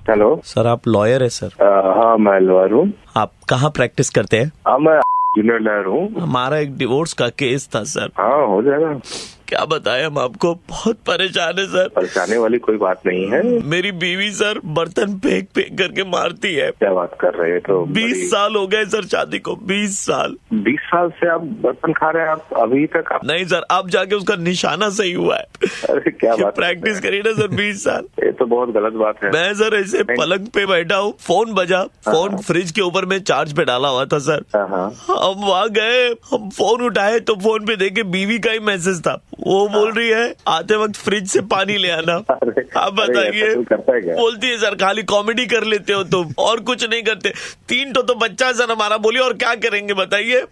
Hello sir, आप lawyer है sir? हाँ, मैं लॉयर हूँ। आप कहाँ प्रैक्टिस करते हैं? मैं जूनियर लॉयर हूँ। हमारा एक डिवोर्स का केस था सर। हाँ, हो जाएगा। क्या बताएं हम आपको, बहुत परेशान है सर। परेशानी वाली कोई बात नहीं है। मेरी बीवी सर बर्तन फेंक फेंक करके मारती है। क्या बात कर रहे हैं? तो 20 साल हो गए सर शादी को, 20 साल। 20 साल से आप बर्तन खा रहे हैं? आप अभी तक नहीं सर, अब जाके उसका निशाना सही हुआ है। अरे क्या बात, प्रैक्टिस करी ना सर 20 साल। ये तो बहुत गलत बात है। मैं सर ऐसे पलंग पे बैठा हूँ, फोन बजा, फोन फ्रिज के ऊपर में चार्ज पे डाला हुआ था सर। हम वहाँ गए, हम फोन उठाए तो फोन पे देखे बीवी का ही मैसेज था। वो बोल रही है आते वक्त फ्रिज से पानी ले आना। आप बताइए, बोलती है सर खाली कॉमेडी कर लेते हो तुम, और कुछ नहीं करते। 3 तो बच्चा है सर हमारा, बोलिए और क्या करेंगे बताइए।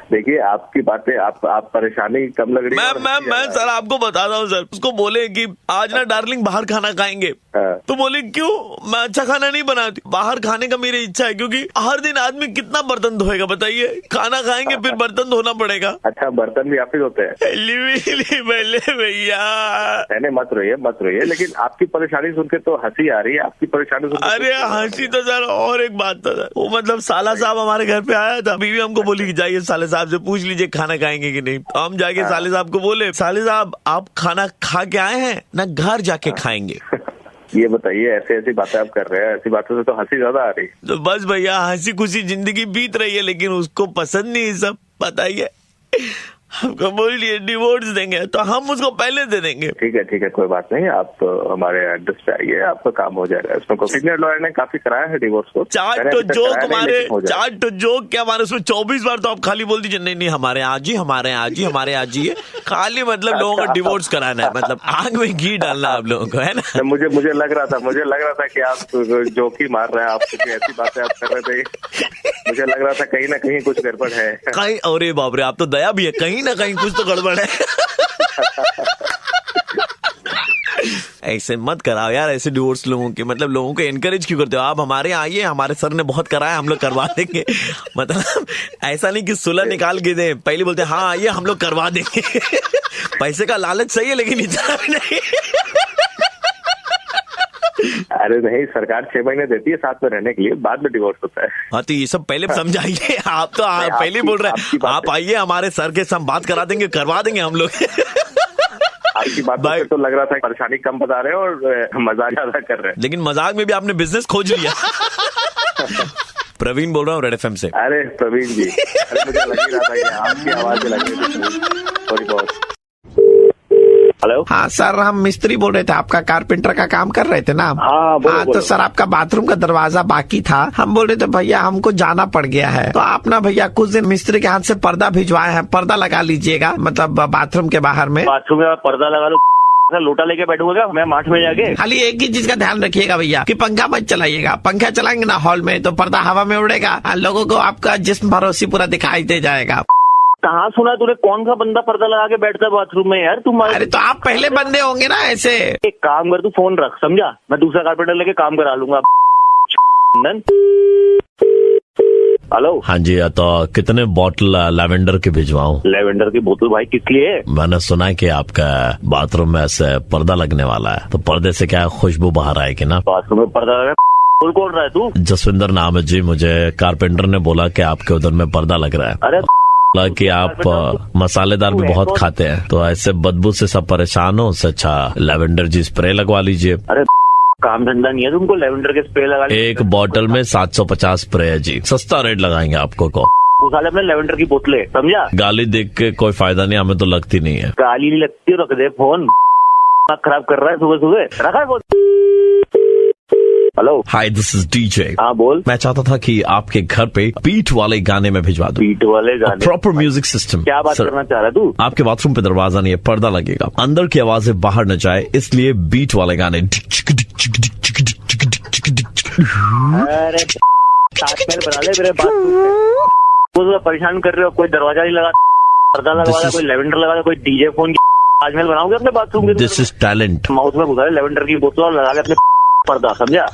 देखिए, आपकी बातें आप परेशानी कम लग रही है। मैं सर आपको बता रहा हूँ सर, उसको बोले कि आज ना डार्लिंग बाहर खाना खाएंगे, तो बोले क्यों, मैं अच्छा खाना नहीं बनाती। बाहर खाने का मेरी इच्छा है, क्योंकि हर दिन आदमी कितना बर्तन धोएगा बताइए। खाना खाएंगे फिर बर्तन धोना पड़ेगा। अच्छा, बर्तन भी आप ही धोते हैं? भैया नहीं, मत रोइए। लेकिन आपकी परेशानी सुन के तो हंसी आ रही है। आपकी परेशानी सुन के अरे हंसी तो सर, और एक बात था सर, वो मतलब साला साहब हमारे घर पे आया था। बीवी हमको बोली कि जाइए साले साहब से पूछ लीजिए खाना खाएंगे कि नहीं। तो हम जाके साले साहब को बोले, साले साहब आप खाना खा के आए हैं ना, घर जाके खाएंगे। ये बताइए, ऐसी बातें आप कर रहे हैं, ऐसी बातों से तो हंसी ज्यादा आ रही। तो बस भैया हंसी खुशी जिंदगी बीत रही है, लेकिन उसको पसंद नहीं सब, बताइए। हमको बोल दिए डिवोर्स देंगे, तो हम उसको पहले दे देंगे। ठीक है, कोई बात नहीं। आप तो हमारे एड्रेस पे आइए, आपका काम हो जाएगा। इसमें सीनियर लॉयर ने काफी कराया है डिवोर्स को। चार्ट तो जोक क्या हमारे उसमें 24 बार तो आप खाली बोल दीजिए नहीं हमारे यहाँ जी, हमारे यहाँ जी, हमारे यहाँ जी। खाली मतलब लोगों को डिवोर्स कराना है, मतलब आग में घी डालना आप लोगों को, है ना। मुझे लग रहा था कि आप जोक ही मार रहे हैं। आप ऐसी बातें आप कर रहे थे, मुझे लग रहा था कहीं ना कहीं कुछ गड़बड़ है। कहीं, अरे बाप रे, आप तो दया भी है, कहीं ना कहीं कुछ तो गड़बड़ है। ऐसे मत कराओ यार, ऐसे डिवोर्स लोगों के, मतलब लोगों को एनकरेज क्यों करते हो आप। हमारे यहाँ आइए, हमारे सर ने बहुत कराया, हम लोग करवा देंगे। मतलब ऐसा नहीं कि सुलह निकाल के दे, पहले बोलते हाँ आइए हम लोग करवा देंगे। पैसे का लालच सही है, लेकिन इतना भी नहीं। अरे नहीं, सरकार 6 महीने देती है साथ में रहने के लिए, बाद में डिवोर्स होता है। हाँ, तो ये सब पहले समझाइए। आप तो पहले बोल रहे हैं, आप आइए हमारे सर के साथ बात करा देंगे, करवा देंगे हम लोग। आपकी बात से तो लग रहा था परेशानी कम बता रहे हैं और मजाक ज्यादा कर रहे हैं। लेकिन मजाक में भी आपने बिजनेस खोज लिया। प्रवीण बोल रहा हूँ रेड एफएम से। अरे प्रवीण जी, मुझे लग ही रहा था कि आपकी आवाज से लग रही थी थोड़ी बहुत। हेलो, हाँ सर, हम मिस्त्री बोल रहे थे, आपका कारपेंटर का काम कर रहे थे ना। हाँ, बोलो। तो सर आपका बाथरूम का दरवाजा बाकी था, हम बोल रहे थे भैया हमको जाना पड़ गया है, तो आप ना भैया कुछ दिन मिस्त्री के हाथ से पर्दा भिजवाए हैं, पर्दा लगा लीजिएगा, मतलब बाथरूम के बाहर में। बाथरूम में पर्दा लगा लो, लोटा लेके बैठूंगा मैं माठ में जाके। खाली एक ही चीज का ध्यान रखिएगा भैया कि पंखा मत चलाइएगा। पंखा चलाएंगे ना हॉल में तो पर्दा हवा में उड़ेगा, लोगों को आपका जिस्म भरोसी पूरा दिखाई दे जाएगा। कहाँ सुना तूने, कौन सा बंदा पर्दा लगा के बैठता है बाथरूम में यार तुम? अरे तो आप पहले बंदे होंगे ना ऐसे। एक काम कर, तू फोन रख, समझा, मैं दूसरा कारपेंटर लेके काम करा लूंगा। हेलो, हाँ जी, तो कितने बोतल लेवेंडर की भिजवाऊं? लेवेंडर की बोतल भाई किस लिए? मैंने सुना है कि आपका बाथरूम में ऐसे पर्दा लगने वाला है, तो पर्दे से क्या खुशबू बाहर आएगी ना। बाथरूम में पर्दा लगा, कौन रहा है तू? जसविंदर नाम है जी, मुझे कारपेंटर ने बोला कि आपके उधर में पर्दा लग रहा है। अरे कि आप मसालेदार भी बहुत खाते हैं, तो ऐसे बदबू से सब परेशान हो, उससे अच्छा लेवेंडर जी स्प्रे लगवा लीजिए। अरे काम धंधा नहीं है तुमको लेवेंडर के स्प्रे लगा? एक बोतल में 750 स्प्रे है जी, सस्ता रेट लगाएंगे आपको को। साले अपने लेवेंडर की बोतलें, समझा। गाली देख के कोई फायदा नहीं, हमें तो लगती नहीं है। गाली नहीं लगती, रख दे फोन, खराब कर रहा है सुबह सुबह, रखा है phone. Hello, hi this is DJ. हाँ बोल। मैं चाहता था कि आपके घर पे बीट वाले गाने में भिजवा दूं। बीट वाले गाने, प्रॉपर म्यूजिक सिस्टम। क्या बात करना चाह रहा है तू? आपके बाथरूम पे दरवाजा नहीं है, पर्दा लगेगा, अंदर की आवाजें बाहर न जाए, इसलिए बीट वाले गाने। अरे बना ले मेरे बात, परेशान कर रहे हो। कोई दरवाजा नहीं लगा, पर्दा लगा, कोई लेवेंडर लगा, कोई डीजे फोन की ताजमहल बनाओगे अपने बाथरूम के? This is talent. माउथ में घुसा लेवेंडर की बोतल और लगा के अपने पर्दा, समझा।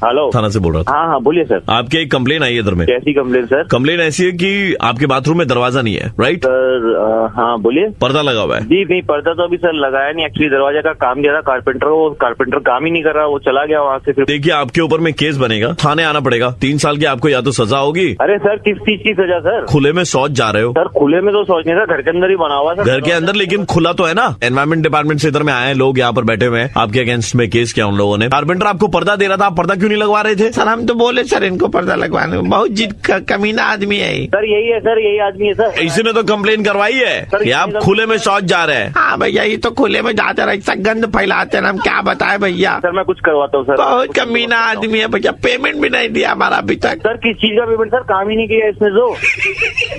हेलो, थाना से बोल रहा था। हाँ बोलिए सर। आपके एक कंप्लेन आई है इधर में। कैसी कंप्लेन सर? कंप्लेन ऐसी है कि आपके बाथरूम में दरवाजा नहीं है, राइट सर? हाँ बोलिए। पर्दा लगा हुआ है। जी नहीं, पर्दा तो अभी सर लगाया नहीं। एक्चुअली दरवाजे का काम दिया था कारपेंटर को, कारपेंटर काम ही नहीं कर रहा, वो चला गया वहाँ से। फिर देखिए आपके ऊपर में केस बनेगा, थाने आना पड़ेगा। 3 साल की आपको या तो सजा होगी। अरे सर किस चीज की सजा सर? खुले में शौच जा रहे हो। सर खुले में तो शौच नहीं था, घर के अंदर ही बना हुआ सर। घर के अंदर लेकिन खुला तो है ना। एनवायरमेंट डिपार्टमेंट से इधर में आए लोग, यहाँ पर बैठे हुए हैं, आपके अगेंस्ट में केस किया उन लोगों ने। कारपेंटर आपको पर्दा दे रहा था, आप पर्दा क्यों नहीं लगवा रहे थे? सर हम तो बोले सर इनको पर्दा लगवाने, बहुत जिद कमीना आदमी है। सर यही है सर, यही आदमी है सर। इसी ने तो कंप्लेन करवाई है कि आप खुले में शौच जा रहे हैं। हाँ भैया, ये तो खुले में जाते रहे, ऐसा गंद फैलाते हैं, हम क्या बताए भैया। सर मैं कुछ करवाता हूँ सर। बहुत कमीना आदमी है भैया, पेमेंट भी नहीं दिया हमारा अभी तक। सर किस चीज का पेमेंट? सर काम ही नहीं किया इसने, जो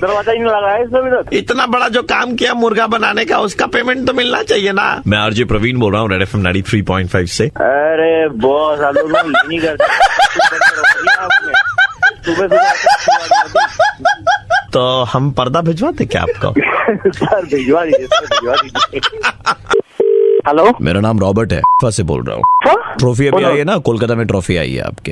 दरवाजा ही नहीं लगाया इसने अभी तक। इतना बड़ा जो काम किया मुर्गा बनाने का, उसका पेमेंट तो मिलना चाहिए ना। मैं आरजे प्रवीण बोल रहा हूँ, रेड एफएम 93.5 से। अरे बॉस आप लोग नहीं करते सुबह। तो हम पर्दा भिजवाते क्या आपको? सर भिजवा दीजिए, सर भिजवा दीजिए। हेलो, मेरा नाम रॉबर्ट है, फीफा से बोल रहा हूँ। ट्रॉफी अभी आई है ना, कोलकाता में ट्रॉफी आई है आपके।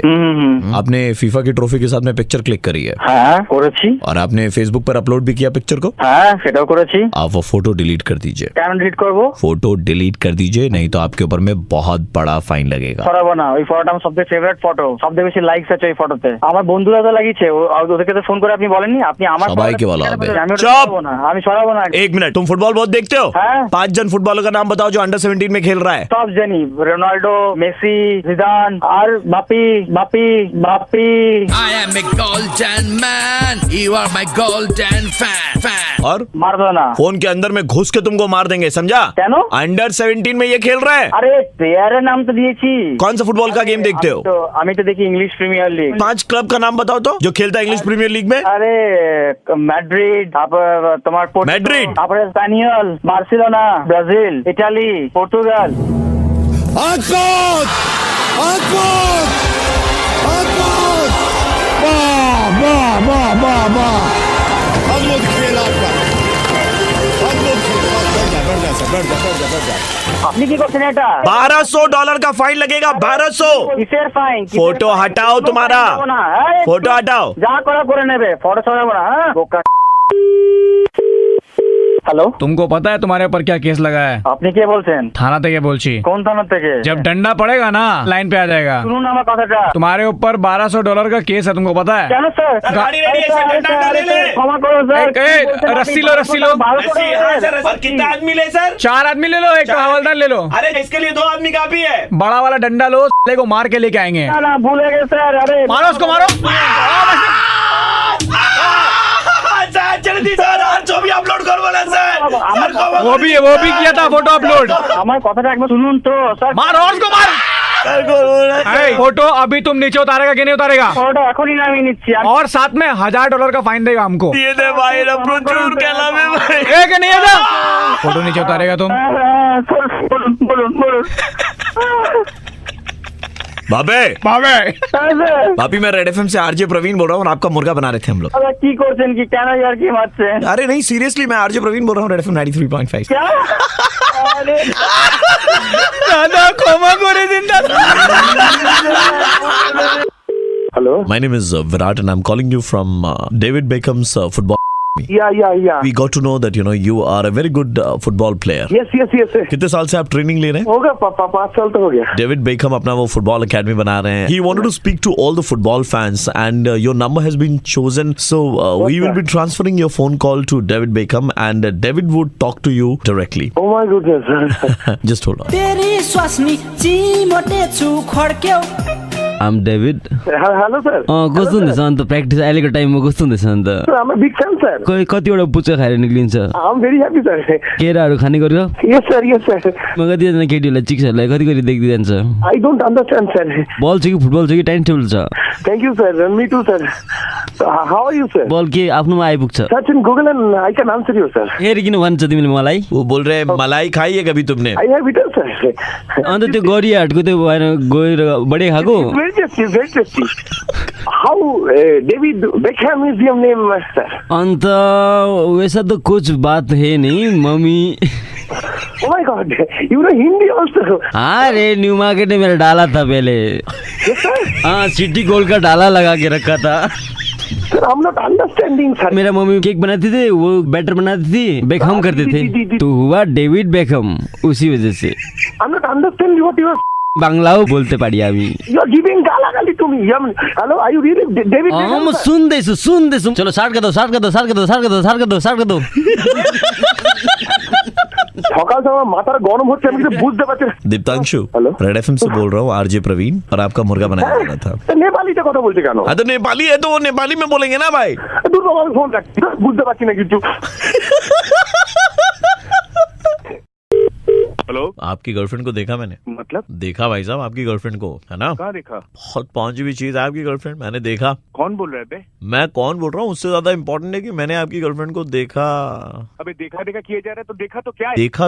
आपने फीफा की ट्रॉफी के साथ में पिक्चर क्लिक करी है। हाँ करेছি। और आपने फेसबुक पर अपलोड भी किया पिक्चर को। हाँ সেটাও করেছি। आप वो फोटो डिलीट कर दीजिए। কেন ডিলিট করব? फोटो डिलीट कर दीजिए, नहीं तो आपके ऊपर में बहुत बड़ा फाइन लगेगा। সরাবো না, ওই ফটোটা আমার সবচেয়ে ফেভারিট ফটো, সবচেয়ে বেশি লাইকস আছে ওই ফটোতে। আমার বন্ধুরা তো লাগিয়েছে, ওদেরকে তো ফোন করে আপনি বলেননি, আপনি আমার সবাই के वाला হবে। আমি চুপ! সরাবো না, আমি সরাবো না। एक मिनट, तुम फुटबॉल बहुत देखते हो? हाँ। 5 जन फुटबॉलर का नाम बताओ जो अंडर 17 में खेल रहा है। সব জানি, রোনাল্ডো, মেসি, জিদান আর Bapi Bapi Bapi. I am a golden man. You are my golden fan. और মার দো না। फोन के अंदर में घुस के तुमको मार देंगे, समझा? কেন? अंडर 17 में ये खेल रहा है। আরে প্লেয়ারের নাম তো দিয়েছি। कौन सा फुटबॉल का गेम देखते हो? আমি তো দেখি ইংলিশ প্রিমিয়ার লিগ। 5 क्लब का नाम बताओ तो, जो खेलता है इंग्लिश प्रीमियर लीग में। আরে ম্যাড্রিড, তারপর তোমার मैड्रिड। তারপরে স্প্যানিয়ল, বার্সেলোনা, ব্রাজিল, ইটালি, পর্তুগাল। আপনি কি করছেন এটা? $1200 का फाइन लगेगा, 1200। কিসের ফাইন? फोटो हटाओ तुम्हारा, फोटो हटाओ। যা করা করে নেবে, ফটো ছড়াবো না। হ্যাঁ বোকা। হ্যালো, तुमको पता है तुम्हारे ऊपर क्या केस लगा है? আপনি কে বলছেন? थाना থেকে বলছি। কোন থানা থেকে? जब डंडा पड़ेगा ना, लाइन पे आ जाएगा। শুনুন আমার কথাটা। तुम्हारे ऊपर $1200 का केस है, तुमको पता है? কেন স্যার? गाड़ी रेडी है सर, डंडा ले ले। ক্ষমা করো स्যার। रस्सी लो, रस्सी लो। और कितना आदमी ले सर? 4 आदमी ले लो, एक हवलदार ले लो। अरे इसके लिए 2 आदमी काफी है। बड़ा वाला डंडा लो, साले को मार के लेके आएंगे। না না ভুলে গেছে স্যার। আরে मारो उसको, मारो। जल्दी सर, आज जो भी अपलोड कर बोला सर। वो भी किया था फोटो अपलोड। আমার কথাটা একবার শুনুন তো স্যার। मारो उसको, मार। फोटो अभी तुम नीचे उतारेगा कि नहीं उतारेगा? ফটোটা এখনই নামিয়ে নিচ্ছি। और साथ में $1000 का फाइन देगा हमको। ये दे भाई ना, प्रचुर कहला में भाई। एक नहीं है ना? फोटो नीचे उतारेगा तुम। বলুন বলুন বলুন। बाबे भाभी, मैं रेड एफएम से आरजे प्रवीण बोल रहा हूँ, और आपका मुर्गा बना रहे थे हम लोग। আরে কি করছেন কি? কেন यार কি মারছেন? अरे नहीं, सीरियसली मैं आरजे प्रवीण बोल रहा हूँ, रेड एफएम 93.5। क्या? अरे दादा क्षमा करे जिंदा। Hello, My name is Virat and I'm calling you from David Beckham's football. या We got to know that you are a very good football player. Yes yes yes. कितने साल से आप ट्रेनिंग ले रहे हैं? होगा 5 साल तो हो गया। डेविड बेकहम अपना वो फुटबॉल एकेडमी बना रहे हैं। He wanted to speak to all the football fans and your number has been chosen. So we will be transferring your phone call to David Beckham and David would talk to you directly. Oh my goodness. Just hold on. तेरी स्वास्नी चिमोटे छु खड्क्यौ। I'm David. Hello sir. कस्तो हुँदैछ अन्त practice अहिलेको टाइममा कस्तो हुँदैछ अन्त? I'm a big fan sir. कतिवटा पुच्चा खाएर निक्लिन्छ? I'm very happy sir. केराहरू खाने गर्यो? Yes sir, yes sir. म कतिजना केटीहरूलाई चिक्सहरूलाई कति कति देख्दै जान्छ? I don't understand sir. बल छ कि फुटबल छ कि टाइम टेबल छ? Thank you sir. Me too sir. How are you sir? बल के आफ्नोमा आइपुग्छ? Search in Google and I can answer you sir. फेरि किन भन्छ तिमीले मलाई? वो बोल रहे हैं मलाई खाई है कभी तुमने? I have eaten sir. अन्त त्यो गरियाहाटको त्यो भएन गएर बढे खाएको? Very tasty, very tasty. How David Beckham is your name sir? अन्त वैसा तो कुछ बात है नहीं mummy Oh my God, you know Hindi also. हाँ रे, न्यू मार्केट में मेरा डाला था पहले। हाँ, सिटी गोल्ड का डाला लगा के रखा था। Sir, I'm not understanding, sir. मेरा मम्मी केक बनाती थी, वो बैटर बनाती थी, बेकहम करते थे, तो हुआ डेविड बेकहम उसी वजह से। I'm not understanding what you are. बांग्लाओ बोलते पाड़ी अभी। You are giving गाली to me. Hello, are you really David? हम सुन दे चलो स्टार्ट कर दो। सकाल समय माथार गरम होच्छे আমি কিছু বুঝতে পারছি না। दीप्तांशु, हेलो? रेड एफएम से बोल रहा हूँ, आरजे प्रवीण, और आपका मुर्गा बनाया जा रहा था। তো নেপালিতে কথা বলছে কেন? हाँ तो नेपाली है तो वो नेपाली में बोलेंगे ना भाई। দূর বাবা আমি ফোন রাখছি বুঝতে পারছি না কিছু। हेलो, आपकी गर्लफ्रेंड को देखा मैंने। मतलब देखा भाई साहब आपकी गर्लफ्रेंड को, है ना? कहाँ देखा? बहुत पहुंची हुई चीज है आपकी गर्लफ्रेंड, मैंने देखा। कौन बोल रहे थे? मैं कौन बोल रहा हूँ उससे ज्यादा इम्पोर्टेंट है कि मैंने आपकी गर्लफ्रेंड को देखा। अबे देखा किया जा रहा है तो देखा तो क्या है? देखा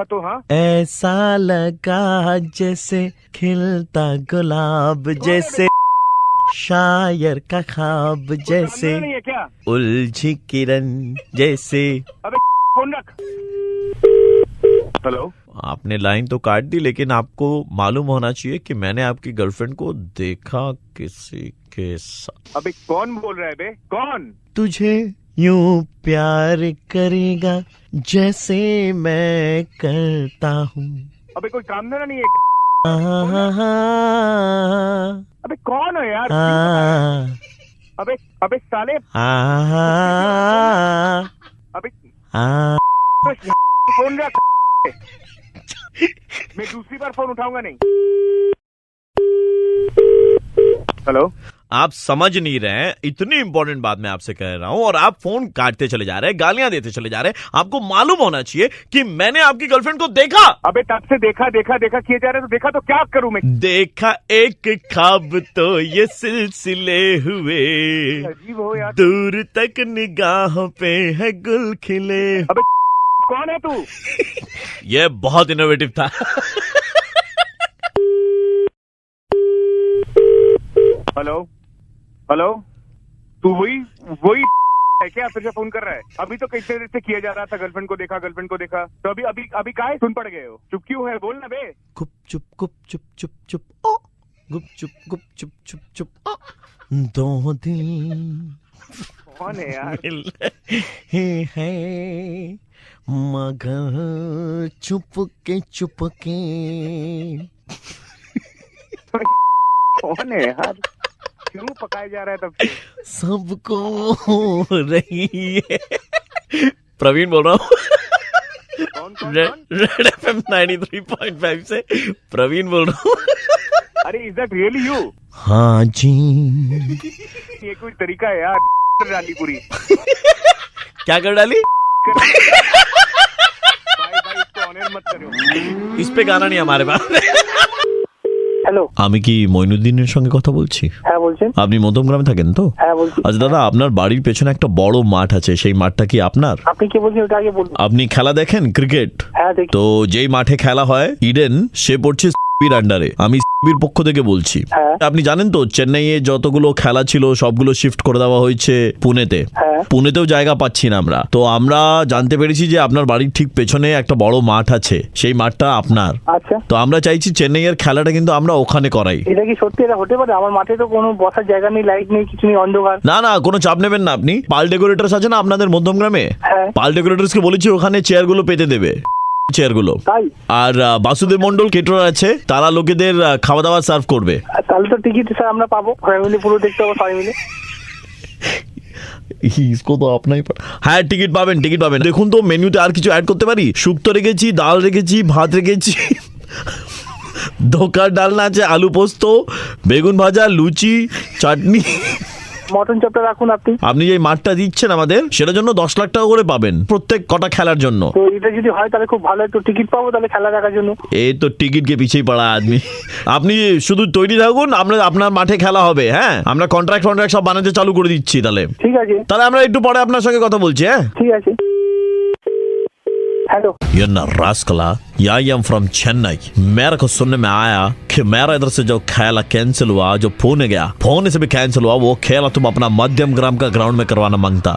तो हाँ ऐसा लगा जैसे खिलता गुलाब, जैसे शायर का ख्वाब, जैसे नहीं है क्या? उलझी किरण जैसे। अबे फोन रख। हेलो, आपने लाइन तो काट दी, लेकिन आपको मालूम होना चाहिए कि मैंने आपकी गर्लफ्रेंड को देखा किसी के साथ। अबे कौन बोल रहा है बे? कौन? तुझे यूं प्यार करेगा जैसे मैं करता हूँ। अबे कोई काम धंधा नहीं है? अबे कौन हो यार? अबे साले, अबे फोन रख। मैं दूसरी बार फोन उठाऊंगा नहीं। हेलो, आप समझ नहीं रहे हैं, इतनी इंपॉर्टेंट बात मैं आपसे कह रहा हूँ और आप फोन काटते चले जा रहे हैं, गालियां देते चले जा रहे हैं। आपको मालूम होना चाहिए कि मैंने आपकी गर्लफ्रेंड को देखा। अबे तब से देखा किए जा रहे तो देखा तो क्या करूं मैं? देखा एक ख्वाब तो ये सिलसिले हुए, अजीब हो यार। दूर तक निगाहों पे है गुल खिले। अबे कौन है तू? ये बहुत इनोवेटिव था। हेलो, तू वही है क्या? फिर से फोन कर रहा है? अभी तो कैसे देर से किया जा रहा था गर्लफ्रेंड को देखा तो अभी काहे सुन पड़ गए हो? चुप क्यों है? बोल ना बे। गुप चुप ओ, गुप चुप ओ, दो दिन कौन है यार? है मगर चुपके कौन है यार? क्यों पकाया जा रहा है तब से? सबको हो रही है। प्रवीण बोल रहा हूँ, कौन? रेड एफएम 93.5 से प्रवीण बोल रहा हूँ। अरे इज दैट रियली यू? हाँ जी। ये कोई तरीका है यार? डाली पूरी। क्या कर डाली? भाई इसको ऑनर मत करो। इस पे गाना नहीं हमारे पास। হ্যালো, আমি কি মইনুদ্দিনের সঙ্গে কথা বলছি? হ্যাঁ বলছেন। আপনি মধ্যমগ্রামে থাকেন তো? হ্যাঁ বলছি। আচ্ছা দাদা, আপনার বাড়ির পেছনে একটা বড় মাঠ আছে, সেই মাঠটা কি আপনার? আপনি কি বলছেন ওটা আগে বলুন। আপনি খেলা দেখেন ক্রিকেট? হ্যাঁ দেখি। তো যেই মাঠে খেলা হয় ইডেন, সে পড়ছে সিবির আন্ডারে। আমি সিবির পক্ষ থেকে বলছি। হ্যাঁ। আপনি জানেন তো চেন্নাইয়ে যতগুলো খেলা ছিল সবগুলো শিফট করে দেওয়া হয়েছে পুনেতে। হ্যাঁ। পুনেতেও জায়গা পাচ্ছি না আমরা। তো আমরা জানতে পেরেছি যে আপনার বাড়ির ঠিক পেছনে একটা বড় মাঠ আছে, সেই মাঠটা আপনার। আচ্ছা, তো আমরা চাইছি চেন্নাইয়ের খেলাটা কিন্তু আমরা ওখানে করাই। এটা কি সত্যি এটা হতে পারে? আমার মাঠে তো কোনো বসার জায়গা নেই, লাইট নেই, কিছু নেই, অন্ধকার। না কোনো চাপ নেবেন না আপনি। পাল ডেকোরেটরস আছে না আপনাদের মধ্যমগ্রামে? হ্যাঁ। পাল ডেকোরেটরস কে বলেছি ওখানে চেয়ারগুলো পেতে দেবে, চেয়ারগুলো। তাই? আর বাসুদেব মন্ডল কেটারার আছে, তারা লোকেদের খাওয়া দাওয়া সার্ভ করবে। তাহলে তো টিকিট স্যার আমরা পাবো, ফ্যামিলি পুরো দেখতে পাবো সবাই মিলে। इसको तो अपना ही হ্যাঁ টিকিট পাবেন। দেখুন তো মেনুতে আর কিছু অ্যাড করতে পারি? শুক্তো রেখেছি, ডাল রেখেছি, ভাত রেখেছি, ধোকার ডালনা আছে, আলু পোস্ত, বেগুন ভাজা, লুচি, চাটনি। মটন চপটা রাখুন আপনি। আপনি যে মাঠটা দিচ্ছেন আমাদের, সেটার জন্য 10 লাখ টাকা করে পাবেন প্রত্যেক কটা খেলার জন্য। তো এটা যদি হয় তাহলে খুব ভালো, একটু টিকিট পাবো তাহলে খেলা দেখার জন্য। এই তো টিকিট কে পিছিয়ে পড়া আদমি। আপনি শুধু তৈরি থাকুন, আমরা আপনার মাঠে খেলা হবে। হ্যাঁ, আমরা কন্ট্রাক্ট সব বানাতে চালু করে দিচ্ছি। ঠিক আছে, তাহলে আমরা একটু পরে আপনার সঙ্গে কথা বলছি। হ্যাঁ ঠিক আছে। हेलो ये ना रास्कला, आई एम फ्रॉम चेन्नई। मेरे को सुनने में आया कि मेरा इधर से जो खेला कैंसिल हुआ, जो पुणे गया, पुणे से भी कैंसिल हुआ, वो खेला तुम अपना मध्यम ग्राम का ग्राउंड में करवाना मांगता।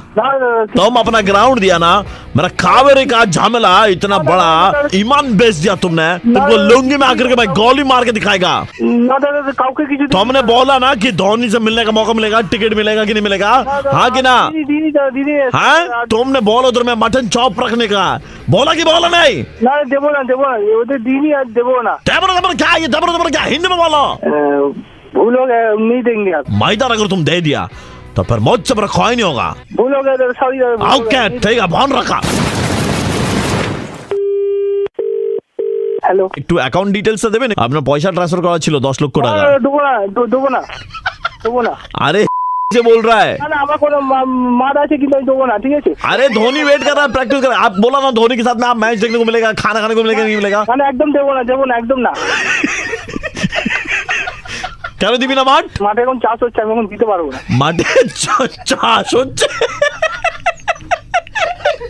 तुम अपना ग्राउंड दिया ना, मेरा कावेरी का झमेला इतना बड़ा ईमान बेच दिया तुमने। तुमको लुंगी में आकर के भाई गोली मार के दिखाएगा। तुमने बोला ना कि धोनी से मिलने का मौका मिलेगा, टिकट मिलेगा कि नहीं मिलेगा, हाँ कि ना? हाँ, तुमने बोला उधर में मटन चॉप रखने का, बोला कि बोला नहीं? क्या ये दबर क्या हिंदी में बोलो? वो लोग नहीं देंगे आप। मैदान अगर तुम दे दिया तो फिर मुझसे मेरा खोई नहीं होगा। वो लोग ओके ठीक है, फोन रखा। হ্যালো, একটু অ্যাকাউন্ট ডিটেইলস দেবেন? আপনার পয়সা ট্রান্সফার করা ছিল 10 লক্ষ টাকা। দেবো না। अरे से बोल रहा है। না আমার কোনো মার আছে কিন্তু আমি দেবো না, ঠিক আছে? अरे धोनी वेट कर रहा है, प्रैक्टिस कर रहा है। आप बोला ना धोनी के साथ में आप मैच देखने को मिलेगा, खाना खाने को मिलेगा, नहीं मिलेगा? মানে একদম দেবো না একদম না। কেন দিবি না মাঠ? মাঠে এখন চাষ হচ্ছে, আমি এখন দিতে পারবো না। মাঠে চাষ হচ্ছে।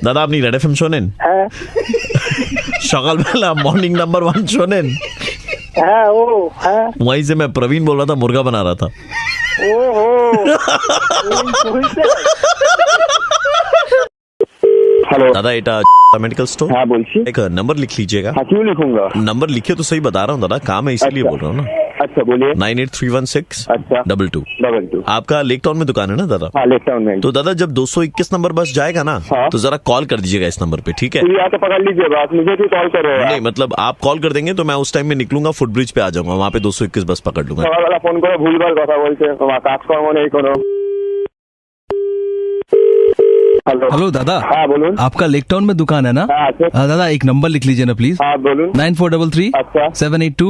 দাদা আপনি রেড এফএম শোনেন? হ্যাঁ। সকালবেলা মর্নিং নাম্বার 1 শোনেন? হ্যাঁ ও হ্যাঁ। वहीं से मैं प्रवीण बोल रहा था, मुर्गा बना रहा था। ओहो। हेलो दादा এটা मेडिकल स्टोर? हाँ बोलिए। एक नंबर लिख लीजिएगा। हाँ क्यों लिखूंगा? नंबर लिखे तो सही बता रहा हूँ दादा, काम है इसीलिए बोल रहा हूँ ना। अच्छा बोलिए। 983162 अच्छा 22। आपका लेक टाउन में दुकान है ना दादा? हाँ लेक टाउन में। तो दादा जब 221 नंबर बस जाएगा ना, हाँ। तो जरा कॉल कर दीजिएगा इस नंबर पे, ठीक है? तो यहाँ पकड़ लीजिए बात, मुझे भी कॉल करो। नहीं मतलब आप कॉल कर देंगे तो मैं उस टाइम में निकलूंगा, फुटब्रिज पे आ जाऊंगा, वहाँ पे 221 बस पकड़ लूंगा। वाला फोन करो, भूलभाल কথা বলছে, তোমার কাজকর্ম নেই কোনো। हेलो दादा। हाँ बोलून। आपका लेक टाउन में दुकान है ना? हाँ, दादा एक नंबर लिख लीजिए ना प्लीज। हाँ बोलून। 9433 अच्छा 782।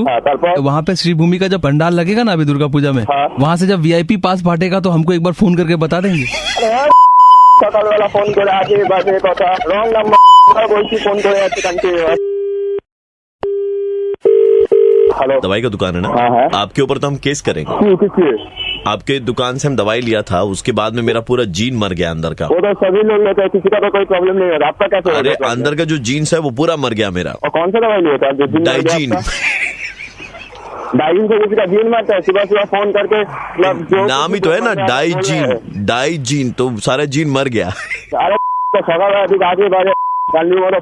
वहाँ पे श्री भूमि का जब पंडाल लगेगा ना अभी दुर्गा पूजा में, हाँ। वहाँ से जब VIP पास फाटेगा तो हमको एक बार फोन करके बता देंगे। সকালবেলা ফোন করে আগে বাজে কথা, রং নাম্বার বলছি, ফোন করে যাচ্ছে কন্টিনিউ। हेलो दवाई का दुकान है ना? हाँ है। आपके ऊपर तो हम केस करेंगे। किसकी? आपके दुकान से हम दवाई लिया था, उसके बाद में मेरा पूरा जीन मर गया अंदर का। वो तो सभी लोग लेते हैं, किसी का तो कोई प्रॉब्लम नहीं है, आपका कैसे? अरे अंदर का जो जीन्स है वो पूरा मर गया मेरा। और कौन सा दवाई लिया था? डाइजीन। डाइजीन से किसी का जीन मरता है? सुबह सुबह फोन करके मतलब नाम ही तो है ना डाइजीन, तो सारा जीन मर गया। अरे सकाल आगे बाजे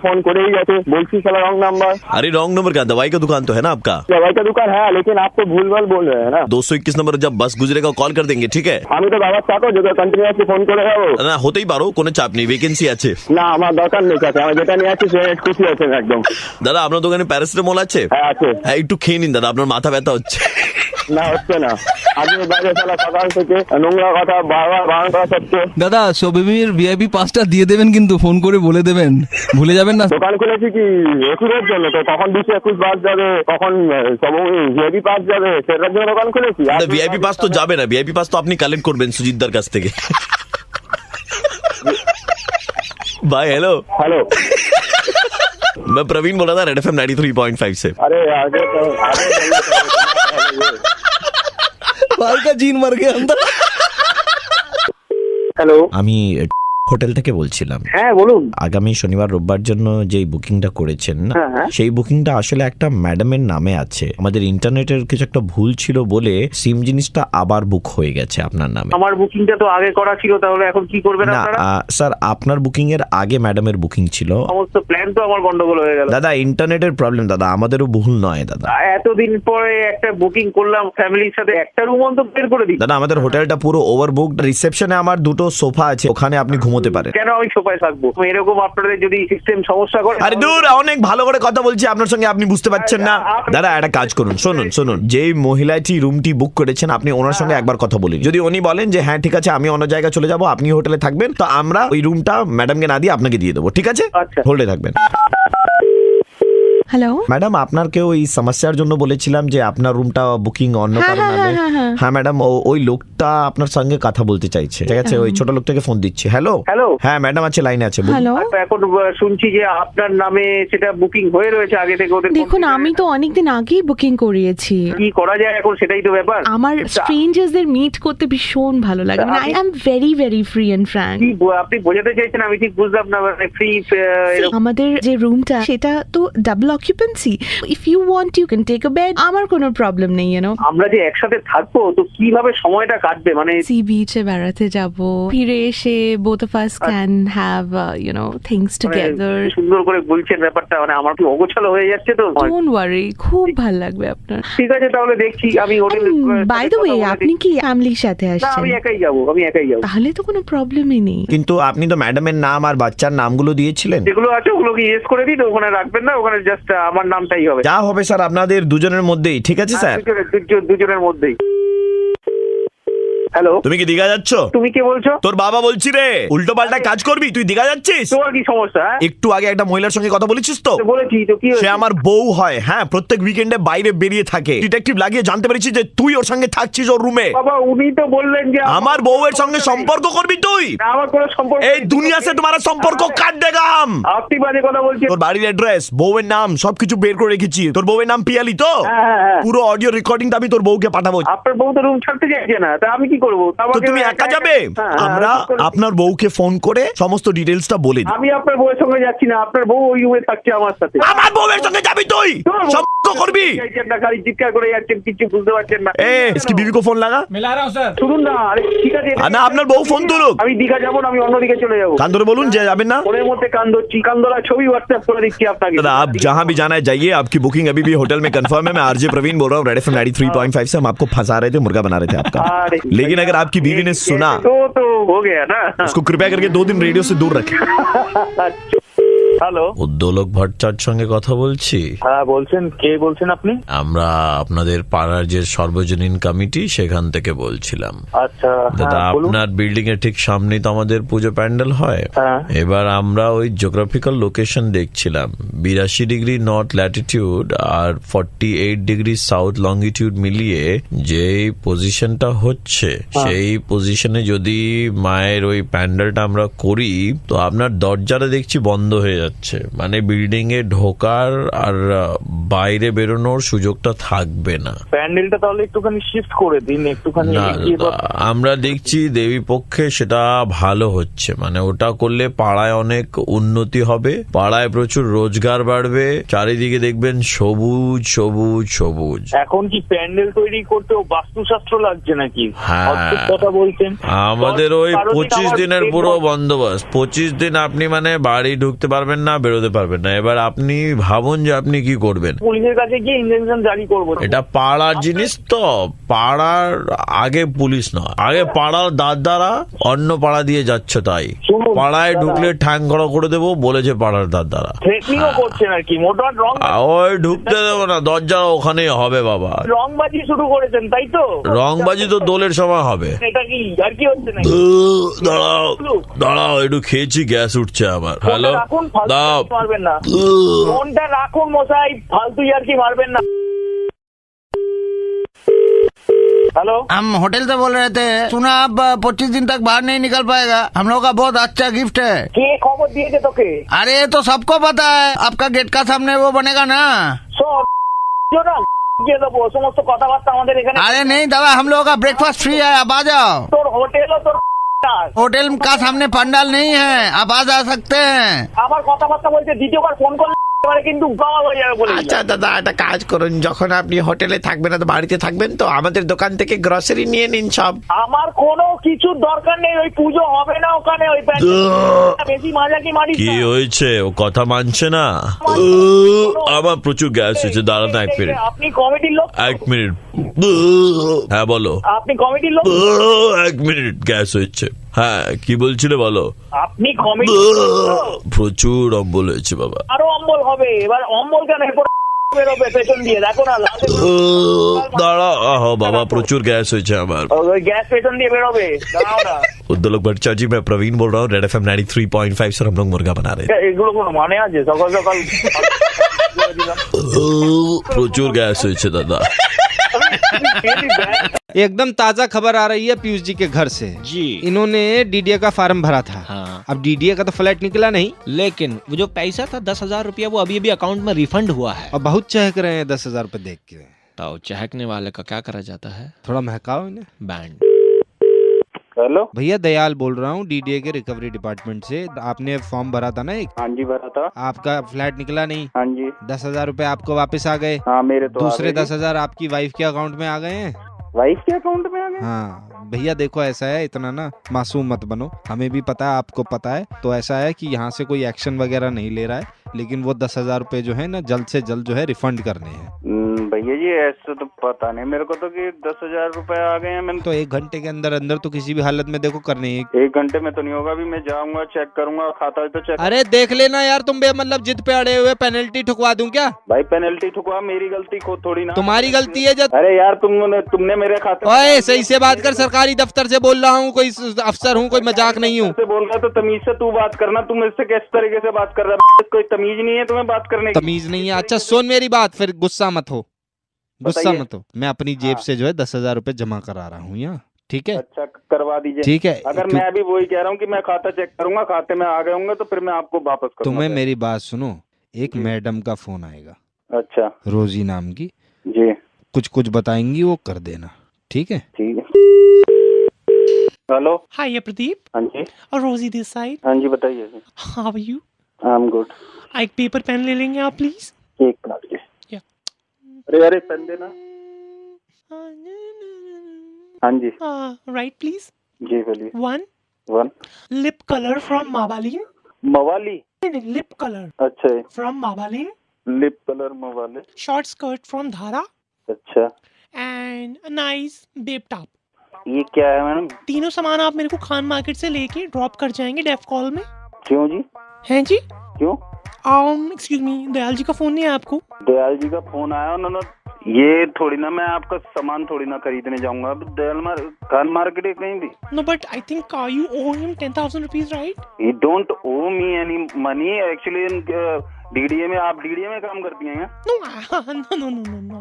फोन करे ही जाते, बोलती साला रॉन्ग नंबर। अरे रॉन्ग नंबर का, दवाई का दुकान तो है ना आपका? दवाई का दुकान है, लेकिन आपको भूल-भाल बोल रहे हैं ना। 221 नंबर जब बस गुजरेगा कॉल कर देंगे, ठीक है? আমি তো বাবার চাকর, যদি কন্টিনিউয়াসলি ফোন করে যাবো না হতেই পারো, কোনো চাপ নেই, ভ্যাকেন্সি আছে। না আমার দরকার নেই, কাছে আমি যেটা নিয়ে আছি সে খুশি আছেন একদম। দাদা আপনার দোকানে প্যারাসিটামল আছে? হ্যাঁ আছে। হ্যাঁ একটু খেয়ে নিন দাদা, আপনার মাথা ব্যথা হচ্ছে। না হচ্ছে না, আগে বাইরে সালা সকাল থেকে নোংরা কথা বারবার বারণ করা সত্ত্বেও। দাদা সবিমির VIP পাসটা দিয়ে দেবেন কিন্তু, ফোন করে বলে দেবেন, ভুলে যাবেন না। দোকান খুলেছি কি ওষুধের জন্য, তো কখন 20-21 বাস যাবে, কখন সব VIP পাস যাবে, সেটার জন্য দোকান খুলেছি। VIP পাস তো যাবে না, VIP পাস তো আপনি কালেক্ট করবেন সুজিতদার কাছ থেকে। भाई हेलो। हेलो मैं प्रवीण बोल रहा था रेड FM 93.5 से। अरे आगे भाई का जीन मर गया अंदर। হ্যালো আমি হোটেল থেকে বলছিলাম। হ্যাঁ বলুন। আগামী শনিবার রোববার জন্য যেই বুকিংটা করেছেন না, সেই বুকিংটা আসলে একটা ম্যাডামের নামে আছে। আমাদের ইন্টারনেটের কিছু একটা ভুল ছিল বলে সিম জিনিসটা আবার বুক হয়ে গেছে আপনার নামে। আমার বুকিংটা তো আগে করা ছিল, তাহলে এখন কি করবেন না আপনারা? স্যার আপনার বুকিং এর আগে ম্যাডামের বুকিং ছিল। সমস্ত প্ল্যান তো আমার গন্ডগোল হয়ে গেল। দাদা ইন্টারনেটের প্রবলেম দাদা, আমাদেরও ভুল নয় দাদা। এতদিন পরে একটা বুকিং করলাম ফ্যামিলির সাথে, একটা রুম অন্তত বের করে দিই। দাদা আমাদের হোটেলটা পুরো ওভারবুকড, রিসেপশনে আমার 2টো সোফা আছে, ওখানে আপনি ঘুমোতে পারেন। কেন আমি সোফায় থাকবো? এরকম আপনাদের যদি সিস্টেম সমস্যা করে। আরে দূর, অনেক ভালো করে কথা বলছি আপনার সঙ্গে, আপনি বুঝতে পারছেন না। দাদা একটা কাজ করুন, শুনুন, যেই মহিলাটি রুমটি বুক করেছেন আপনি ওনার সঙ্গে একবার কথা বলুন। যদি উনি বলেন যে হ্যাঁ ঠিক আছে আমি অন্য জায়গায় চলে যাবো, আপনি হোটেলে থাকবেন, তো আমরা ওই রুমটা ম্যাডামকে না দিয়ে আপনাকে দিয়ে দেবো, ঠিক আছে? হোল্ডে থাকবেন। হ্যালো ম্যাডাম, আপনার কেউ এই সমস্যার জন্য বলেছিলাম যে আপনার রুমটা বুকিং অন্য কারো নামে। হ্যাঁ ম্যাডাম, ওই লোকটা আপনার সঙ্গে কথা বলতে চাইছে, ঠিক আছে? ওই ছোট লোকটাকে ফোন দিচ্ছি। Hello hello. হ্যাঁ ম্যাডাম আছে, লাইনে আছে। এখন শুনছি যে আপনার নামে সেটা বুকিং হয়ে রয়েছে আগে থেকে। ওদের দেখুন আমি তো অনেকদিন আগেই বুকিং করিয়েছি। কি করা যায় এখন সেটাই তো ব্যাপার। আমার স্ট্রেঞ্জার্সদের মিট করতে ভীষণ ভালো লাগে, মানে I am very very free and frank. আপনি বোঝাতে চাইছেন আমি ঠিক বুঝলাম না, মানে ফ্রি। আমাদের যে রুমটা সেটা তো double occupancy. If you want, you can take a bed. আমার কোনো প্রবলেম নেই, আমরা যে একসাথে থাকবো তো কিভাবে সময়টা কাটবে, মানে সি বিচে বেড়াতে যাব, ফিরে এসে both of us can have things together. সুন্দর করে বলছেন ব্যাপারটা, মানে আমার কি অগোছালো হয়ে যাচ্ছে তো। Don't worry, খুব ভালো লাগবে আপনার। ঠিক আছে তাহলে দেখছি আমি হোটেল। বাই দ্য ওয়ে, আপনি কি ফ্যামিলির সাথে আসছেন? আমি একাই যাব। তাহলে তো কোনো প্রবলেমই নেই। কিন্তু আপনি তো ম্যাডামের নাম আর বাচ্চার নামগুলো দিয়েছিলেন। যেগুলো আছে ওগুলোকে ইয়েস করে দিই, তো ওখানে রাখবেন না, ওখানে জাস্ট আমার নামটাই হবে। যা হবে স্যার আপনাদের দুজনের মধ্যেই, ঠিক আছে স্যার? দুজনের মধ্যেই। হ্যালো, তুমি কি দীঘা যাচ্ছ? তুমি কে বলছো? তোর বাবা বলছি রে, উল্টো পাল্টা কাজ করবি, তুই দীঘা যাচ্ছিস? তোমার কি সমস্যা? একটু আগে একটা মহিলার সঙ্গে কথা বলেছিস তো? বলেছি তো, কি সে আমার বউ হয়। হ্যাঁ, প্রত্যেক উইকেন্ডে বাইরে বেরিয়ে থাকে। ডিটেকটিভ লাগিয়ে জানতে পেরেছি যে তুই ওর সঙ্গে থাকছিস ওর রুমে। বাবা উনি তো বললেন যে আমার বউয়ের সঙ্গে সম্পর্ক করবি তুই? আমার কোনো সম্পর্ক এই দুনিয়া সে তোমার সম্পর্ক কাট দেগা হাম। আপনি বাজে কথা বলছেন। তোর বাড়ির অ্যাড্রেস, বউয়ের নাম সবকিছু বের করে রেখেছি। তোর বউয়ের নাম পিয়ালি তো? পুরো অডিও রেকর্ডিংটা আমি তোর বউকে পাঠাবো। আপনার বউ তো রুম ছাড়তে চাইছে না, তা আমি কি করবো? তুমি একা যাবে? আমরা আপনার বউকে ফোন করে সমস্ত ডিটেইলসটা বলে দিই। আমি আপনার বউয়ের সঙ্গে যাচ্ছি না, আপনার বউ ওই রুমে থাকছে আমার সাথে। আমার বউয়ের সঙ্গে যাবি তুই? সম্পর্ক করবি? খালি চিৎকার করে যাচ্ছেন, কিছু বুঝতে পারছেন না। इसकी बीवी को फोन लगा। मिला रहा हूं सर। শুনুন না, আরে ঠিক আছে না, আপনার বউ ফোন তুলুক। আমি দীঘা যাবো না, আমি অন্যদিকে চলে যাবো। কান ধরে বলুন যে যাবেন না। ওর মধ্যে কান ধরছি, কান ধরা ছবি হোয়াটসঅ্যাপ করে দিচ্ছি আপনাকে। दादा आप जहाँ भी जाना है जाइए, आपकी बुकिंग अभी भी होटल में कंफर्म है। मैं आरजे प्रवीण बोल रहा हूँ, रेड एफएम 93.5 से। हम आपको फंसा रहे थे, मुर्गा बना रहे थे आपका। लेकिन अगर आपकी बीवी ने सुना तो हो गया ना। उसको कृपया करके 2 दिन रेडियो से दूर रखें। হ্যালো, উদ্দোলক ভট্টাচার্যের সঙ্গে কথা বলছি। হ্যাঁ বলছেন, কে বলছেন আপনি? আমরা আপনাদের পাড়ার যে সর্বজনীন কমিটি সেখান থেকে বলছিলাম। আচ্ছা দাদা, আপনার বিল্ডিং এর ঠিক সামনেই তো আমাদের পুজো প্যান্ডেল হয়। এবার আমরা ওই জিওগ্রাফিক্যাল লোকেশন দেখছিলাম, 82 ডিগ্রি নর্থ ল্যাটিটিউড আর 48 ডিগ্রি সাউথ লঙ্গিটিউড মিলিয়ে যে পজিশনটা হচ্ছে, সেই পজিশনে যদি মায়ের ওই প্যান্ডেলটা আমরা করি তো আপনার দরজাটা দেখছি বন্ধ হয়ে যাচ্ছে। মানে বিল্ডিং এ ঢোকার আর বাইরে বেরোনোর সুযোগটা থাকবে না। প্যান্ডেলটা তাহলে একটুখানি শিফট করে দিন, একটুখানি। আমরা দেখছি দেবী পক্ষে সেটা ভালো হচ্ছে, মানে ওটা করলে পাড়ায় অনেক উন্নতি হবে, পাড়ায় প্রচুর রোজগার বাড়বে, চারিদিকে দেখবেন সবুজ সবুজ সবুজ। এখন কি প্যান্ডেল তৈরি করতে বাস্তুশাস্ত্র লাগছে নাকি? হ্যাঁ, কথা বলছেন। আমাদের ওই 25 দিনের পুরো বন্দোবস্ত। 25 দিন আপনি মানে বাড়ি ঢুকতে পারবেন না, বেরোতে পারবেন না। এবার আপনি ভাবুন যে আপনি কি করবেন। পুলিশের কাছে গিয়ে ইনজেকশন জারি করবো। এটা পাড়ার জিনিস তো, পাড়ার আগে পুলিশ নয়, আগে পাড়ার দাদারা অন্য পাড়া দিয়ে যাচ্ছে, তাই পাড়ায় ঢুকলে ঠ্যাং করা করে দেবো বলেছে পাড়ার দাদারা। ওই ঢুকতে দেবো না, দরজা ওখানেই হবে বাবা। রংবাজি শুরু করেছেন তাই তো? রংবাজি তো দোলের সময় হবে। এটা কি আর কি হচ্ছে? দাঁড়াও দাঁড়াও, একটু খেয়েছি, গ্যাস উঠছে আমার। হ্যালো, দাও, মারবেন না, ফোনটা রাখুন মশাই, ফালতু আর কি মারবেন না। हेलो, हम होटल से बोल रहे थे, सुना आप 25 दिन तक बाहर नहीं निकल पाएगा, हम लोग का बहुत अच्छा गिफ्ट है। के खबर दिए थे तो के? अरे तो सबको पता है, आपका गेट का सामने वो बनेगा ना। समस्त কথাবার্তা আমাদের এখানে। अरे नहीं दादा, हम लोगों का ब्रेकफास्ट फ्री है, आप आ जाओ। তোর হোটেল होटल का सामने पंडाल नहीं है, आप आ जा सकते हैं। আমার কথাবার্তা বলতে দ্বিতীয়বার ফোন করলে কিন্তু আচ্ছা দাদা, একটা কাজ করুন, যখন আপনি হোটেলে থাকবেন না তো বাড়িতে থাকবেন তো আমাদের দোকান থেকে গ্রসারি নিয়ে নিন সব। আমার কোনো কিছুর দরকার নেই, ওই পুজো হবে না ওখানে। ওই বেশি মজা কি মারি? কি হয়েছে? ও কথা মানছে না। আমার প্রচুর গ্যাস হয়েছে, দাঁড়ান 1 মিনিট। আপনি কমিটির লোক? 1 মিনিট। হ্যাঁ বলো। আপনি কমিটির লোক? 1 মিনিট, গ্যাস হচ্ছে। হ্যাঁ, কি বলছিলে বলো। আপনি কমিটি? প্রচুর অম্বল হয়েছে বাবা। আরো অম্বল হবে। এবার অম্বল কেন বেরোবে পেছন দিয়ে, দেখো না। দাঁড়াও বাবা, প্রচুর গ্যাস হয়েছে আমার। গ্যাস পেছন দিয়ে বেরোবে, দাঁড়াও না। उद्दोलक भट्टाचार्य जी, मैं प्रवीण बोल रहा हूँ, रेड एफएम 93.5 से हम लोग मुर्गा बना रहे हैं। এগুলো কোনো মানে আছে? সকাল সকাল প্রচুর গ্যাস হয়েছে দাদা। एकदम ताजा खबर आ रही है पीयूष जी के घर से जी। इन्होंने डीडीए का फार्म भरा था। हाँ। अब डीडीए का तो फ्लैट निकला नहीं, लेकिन वो जो पैसा था 10,000 रुपया, वो अभी अकाउंट में रिफंड हुआ है। और बहुत चहक रहे हैं 10,000 रुपए देख के। तो चहकने वाले का क्या करा जाता है? थोड़ा महकाओ इन्हें। बैंड। हेलो भैया दयाल बोल रहा हूँ डीडीए के रिकवरी डिपार्टमेंट से। आपने फॉर्म भरा था ना एक? हाँ जी भरा था। आपका फ्लैट निकला नहीं? हाँ जी। 10,000 रूपए आपको वापस आ गए? हाँ मेरे तो दूसरे 10,000 आपकी वाइफ के अकाउंट में आ गए हैं। वाइफ के अकाउंट में आ गए? हाँ भैया देखो ऐसा है, इतना ना मासूम मत बनो, हमें भी पता है आपको पता है। तो ऐसा है कि यहाँ से कोई एक्शन वगैरह नहीं ले रहा है, लेकिन वो 10,000 रूपए जो है ना जल्द से जल्द जो है रिफंड करने हैं। भैया जी ऐसे तो पता नहीं मेरे को तो कि 10,000 रूपए आ गए हैं। मैंने तो 1 घंटे के अंदर अंदर तो किसी भी हालत में देखो करने ही। 1 घंटे में तो नहीं होगा, अभी मैं जाऊंगा चेक करूंगा, खाता तो चेक। अरे देख लेना यार, तुम मतलब जिद पे अड़े हुए, पेनल्टी ठुकवा दूं क्या? भाई पेनल्टी ठुकवा, मेरी गलती थोड़ी ना। तुम्हारी गलती है जब। अरे यार तुमने मेरे खाते। ओए सही से बात कर, सरकारी दफ्तर से बोल रहा हूँ, कोई अफसर हूँ, कोई मजाक नहीं हूँ। बोल रहा तो तमीज से तू बात करना, तुम इससे किस तरीके से बात कर रहा है? कोई तमीज नहीं है तुम्हें बात करने की? तमीज नहीं है? अच्छा सुन मेरी बात, फिर गुस्सा मत हो, गुस्सा मत हो। मैं अपनी जेब से जो है 10,000 रूपए जमा करा रहा हूँ यहाँ, ठीक है? अच्छा करवा दीजिए। ठीक है। अगर मैं भी वही कह रहा हूँ कि मैं खाता चेक करूंगा, खाते में आ गए होंगे तो फिर मैं आपको वापस करूंगा। तुम्हें मेरी बात सुनो, एक मैडम का फोन आएगा। अच्छा। रोजी नाम की जी। कुछ बताएंगी, वो कर देना, ठीक है? ठीक है। हेलो। हाय ये प्रदीप। हाँ जी। और रोजी दिस साइड। हाँ जी बताइए। How are you? I am good. एक पेपर पेन ले लेंगे आप प्लीज? एक मिनट जी। अरे पेन देना। हाँ जी। Right please. जी बोलिए। 1 लिप कलर फ्रॉम मावालिन। मवाली? Lip colour. अच्छा। फ्रॉम मावालिन। लिप कलर मवाली। Short skirt from Dhara. अच्छा। And nice babe top. ये क्या है मैडम? तीनों सामान आप मेरे को खान मार्केट से लेके ड्रॉप कर जाएंगे डेफ कॉल में। क्यों जी? हैं जी? क्यों? एक्सक्यूज मी, दयाल जी का फोन नहीं है आपको? दयाल जी का फोन आया उन्होंने। ये थोड़ी ना मैं आपका सामान थोड़ी ना खरीदने जाऊंगा अब खान मार्केट कहीं भी। No but I think you ओwe him 10,000 rupees, right? He don't owe me any money actually in DDA में। आप डीडीए में काम करती हैं? नो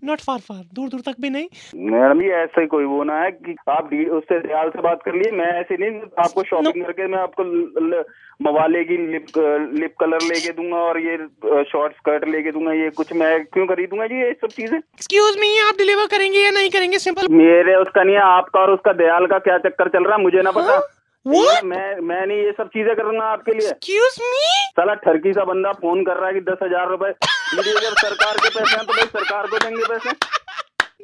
नॉट फार दूर तक भी नहीं। मैडम ये ऐसा ही कोई वो ना है कि आप उससे दयाल से बात कर लिए, मैं ऐसे नहीं आपको शॉपिंग करके मैं आपको मवाले की लिप कलर लेके दूंगा और ये शॉर्ट स्कर्ट लेके दूंगा। ये कुछ मैं क्यों खरीदूंगा जी ये सब चीजें? एक्सक्यूज मी, आप डिलीवर करेंगे या नहीं करेंगे? सिंपल। मेरे उसका नहीं है, आपका और उसका दयाल का क्या चक्कर चल रहा है मुझे ना पता। मैं नहीं ये सब चीजें करूंगा आपके लिए। Excuse me? साला ठरकी सा बंदा फोन कर रहा है कि 10,000 रूपए। जब सरकार के पैसे हैं तो भाई सरकार को देंगे पैसे।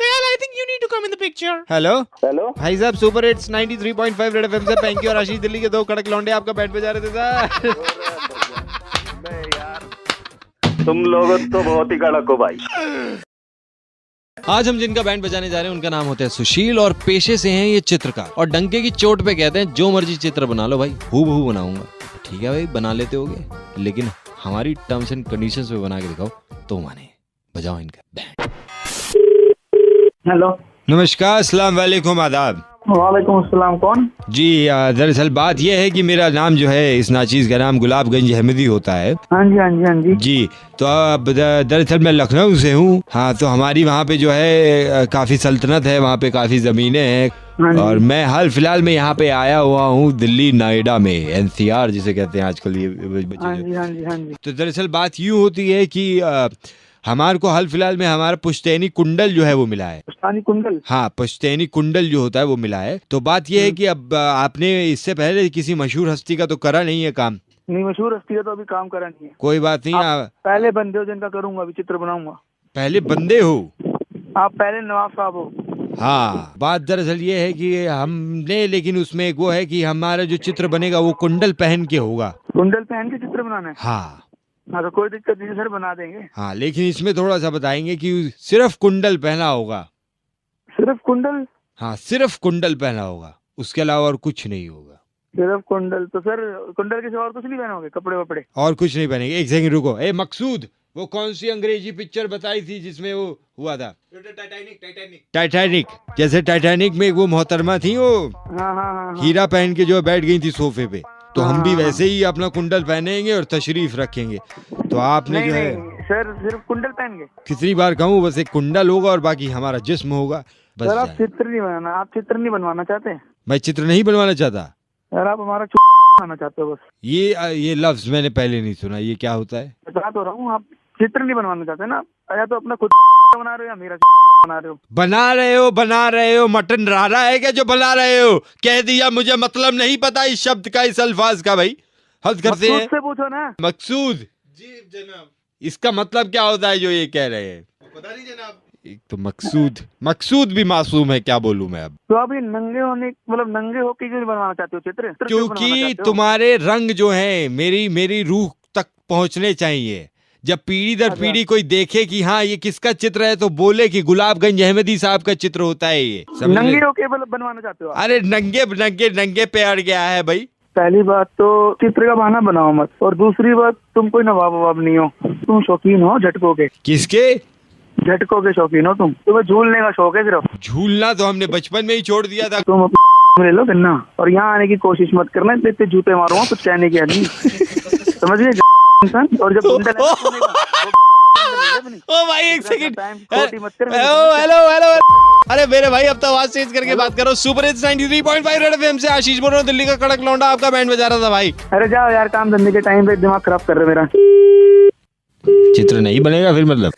Dayal, I think you need to come in the picture. Hello hello भाई साहब, सुपर हिट्स 93.5 रेड एफएम से पैंकी और आशीष दिल्ली के 2 कड़क लौंडे आपका बैठ पे जा रहे थे सर। तुम लोग तो बहुत ही कड़क हो भाई। आज हम जिनका बैंड बजाने जा रहे हैं उनका नाम होता है सुशील और पेशे से हैं ये चित्रकार। और डंके की चोट पे कहते हैं जो मर्जी चित्र बना लो भाई, हूबहू बनाऊंगा। ठीक है भाई, बना लेते होगे, लेकिन हमारी टर्म्स एंड कंडीशंस पे बना के दिखाओ तो माने। बजाओ इनका बैंड। हेलो। नमस्कार, अस्सलाम वालेकुम, आदाब। वालेकुम अस्सलाम। कौन? जी दरअसल बात यह है कि मेरा नाम जो है, इस नाचीज का नाम गुलाबगंज अहमदी होता है। हाँ जी हाँ जी हाँ जी। जी तो अब दरअसल मैं लखनऊ से हूँ। हाँ तो हमारी वहाँ पे जो है काफी सल्तनत है, वहाँ पे काफी जमीनें हैं। और मैं हाल फिलहाल में यहाँ पे आया हुआ हूँ दिल्ली नोएडा में, एनसीआर जिसे कहते हैं आजकल ये बच्चे। हाँ जी हाँ जी हाँ जी। तो दरअसल बात यूँ होती है कि हमारे को हाल फिलहाल में हमारा पुश्तैनी कुंडल जो है वो मिला है। पुश्तैनी कुंडल? हाँ, पुश्तैनी कुंडल जो होता है वो मिला है। तो बात ये है कि अब आपने इससे पहले किसी मशहूर हस्ती का तो करा नहीं है काम? नहीं, मशहूर हस्ती का तो अभी काम करा नहीं है। कोई बात नहीं, आप पहले बंदे हो जिनका करूंगा, अभी चित्र बनाऊंगा। पहले बंदे हो आप? पहले नवाब साहब हो। हाँ, बात दरअसल ये है कि हमने, लेकिन उसमें एक वो है कि हमारा जो चित्र बनेगा वो कुंडल पहन के होगा। कुंडल पहन के चित्र बनाना है? हाँ तो कोई दिक्कत नहीं सर, बना देंगे। हाँ, लेकिन इसमें थोड़ा सा बताएंगे कि सिर्फ कुंडल पहना होगा। सिर्फ कुंडल? हाँ, सिर्फ कुंडल पहना होगा, उसके अलावा और कुछ नहीं होगा। सिर्फ कुंडल? तो सर कुंडल के सिवा और कुछ नहीं पहनोगे? कपड़े वपड़े और कुछ नहीं पहनेंगे। एक सेकंड रुको। ए मकसूद, वो कौन सी अंग्रेजी पिक्चर बताई थी जिसमें वो हुआ था? टाइटैनिक। जैसे टाइटैनिक में वो मोहतरमा थी, वो हाँ। हीरा पहन के जो बैठ गई थी सोफे पे, तो हम भी वैसे ही अपना कुंडल पहनेंगे और तशरीफ रखेंगे। तो आपने जो है सर सिर्फ कुंडल पहन के? कितनी बार कहूँ, बस एक कुंडल होगा और बाकी हमारा जिस्म होगा बस। सर आप चित्र नहीं बनाना, आप चित्र नहीं बनवाना चाहते हैं? मैं चित्र नहीं बनवाना चाहता सर, आप हमारा बनाना चाहते हो बस। ये लफ्ज मैंने पहले नहीं सुना, ये क्या होता है? बता तो रहा हूँ, आप चित्र नहीं बनवाना चाहते ना? या तो अपना खुद बना रहे हो या मेरा बना रहे हो मटन रारा है क्या जो बना रहे हो? कह दिया मुझे मतलब नहीं पता इस शब्द का, इस अल्फाज का। भाई हद करते हैं। से पूछो ना। मकसूद जी जनाब, इसका मतलब क्या होता है जो ये कह रहे हैं? पता नहीं जनाब। एक तो मकसूद भी मासूम है, क्या बोलूं मैं अब। तो अभी नंगे होने मतलब नंगे होके क्यों बनवाना चाहते हो चित्र? क्योंकि तुम्हारे रंग जो है मेरी रूह तक पहुंचने चाहिए। जब पीढ़ी दर पीढ़ी कोई देखे कि हाँ ये किसका चित्र है तो बोले कि गुलाबगंज अहमदी साहब का चित्र होता है ये। नंगे होके बनवाना चाहते हो? अरे नंगे पे अड़ गया है भाई। पहली बात तो चित्र का बहाना बनाओ मत, और दूसरी बात तुम कोई नवाब ववाब नहीं हो, तुम शौकीन हो झटकों के। किसके? झटकों के शौकीन हो तुम। तुम्हें झूलने का शौक है सिर्फ। झूलना तो हमने बचपन में ही छोड़ दिया था। तुम ले लो गन्ना और यहाँ आने की कोशिश मत करना, इतने जूते मारूंगा कुछ कहने की नहीं। समझिए इंसान। और जब ओ भाई एक सेकंड, हेलो अरे मेरे भाई अब तो आवाज चेंज करके बात करो। सुपर हिट्स 93.5 रेड एफएम से आशीष बोल रहा हूँ, दिल्ली का कड़क लौंडा आपका बैंड बजा रहा था भाई। अरे जाओ यार, काम धंधे के टाइम पे दिमाग खराब कर रहे मेरा। चित्र नहीं बनेगा फिर मतलब।